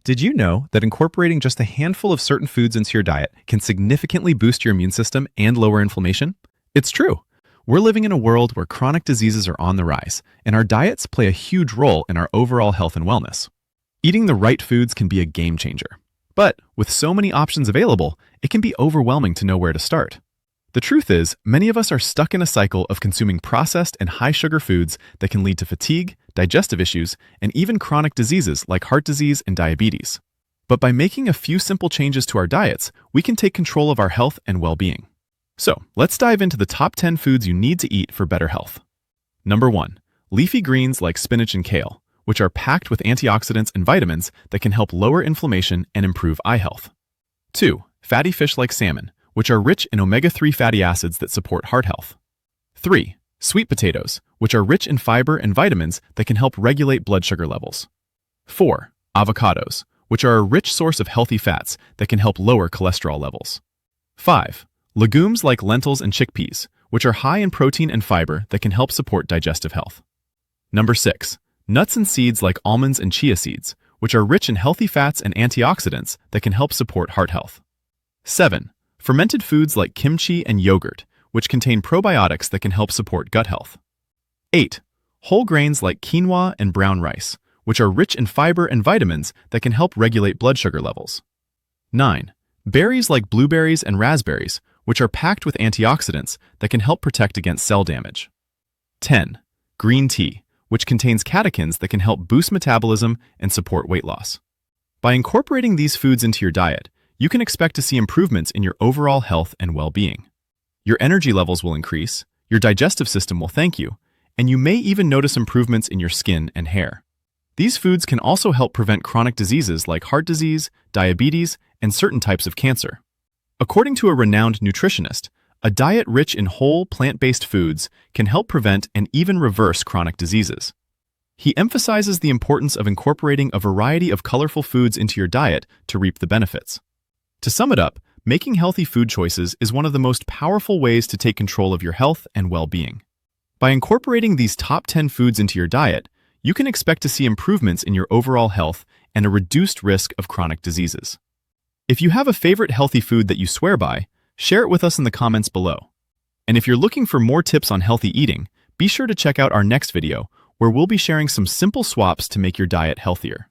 Did you know that incorporating just a handful of certain foods into your diet can significantly boost your immune system and lower inflammation? It's true. We're living in a world where chronic diseases are on the rise, and our diets play a huge role in our overall health and wellness. Eating the right foods can be a game changer. But with so many options available, it can be overwhelming to know where to start. The truth is, many of us are stuck in a cycle of consuming processed and high-sugar foods that can lead to fatigue, digestive issues, and even chronic diseases like heart disease and diabetes. But by making a few simple changes to our diets, we can take control of our health and well-being. So, let's dive into the top 10 foods you need to eat for better health. Number 1. Leafy greens like spinach and kale, which are packed with antioxidants and vitamins that can help lower inflammation and improve eye health. 2. Fatty fish like salmon, which are rich in omega-3 fatty acids that support heart health. 3. Sweet potatoes, which are rich in fiber and vitamins that can help regulate blood sugar levels. 4. Avocados, which are a rich source of healthy fats that can help lower cholesterol levels. 5. Legumes like lentils and chickpeas, which are high in protein and fiber that can help support digestive health. Number 6. Nuts and seeds like almonds and chia seeds, which are rich in healthy fats and antioxidants that can help support heart health. 7. Fermented foods like kimchi and yogurt, which contain probiotics that can help support gut health. 8. Whole grains like quinoa and brown rice, which are rich in fiber and vitamins that can help regulate blood sugar levels. 9. Berries like blueberries and raspberries, which are packed with antioxidants that can help protect against cell damage. 10. Green tea, which contains catechins that can help boost metabolism and support weight loss. By incorporating these foods into your diet, you can expect to see improvements in your overall health and well-being. Your energy levels will increase, your digestive system will thank you, and you may even notice improvements in your skin and hair. These foods can also help prevent chronic diseases like heart disease, diabetes, and certain types of cancer. According to a renowned nutritionist, a diet rich in whole, plant-based foods can help prevent and even reverse chronic diseases. He emphasizes the importance of incorporating a variety of colorful foods into your diet to reap the benefits. To sum it up, making healthy food choices is one of the most powerful ways to take control of your health and well-being. By incorporating these top 10 foods into your diet, you can expect to see improvements in your overall health and a reduced risk of chronic diseases. If you have a favorite healthy food that you swear by, share it with us in the comments below. And if you're looking for more tips on healthy eating, be sure to check out our next video, where we'll be sharing some simple swaps to make your diet healthier.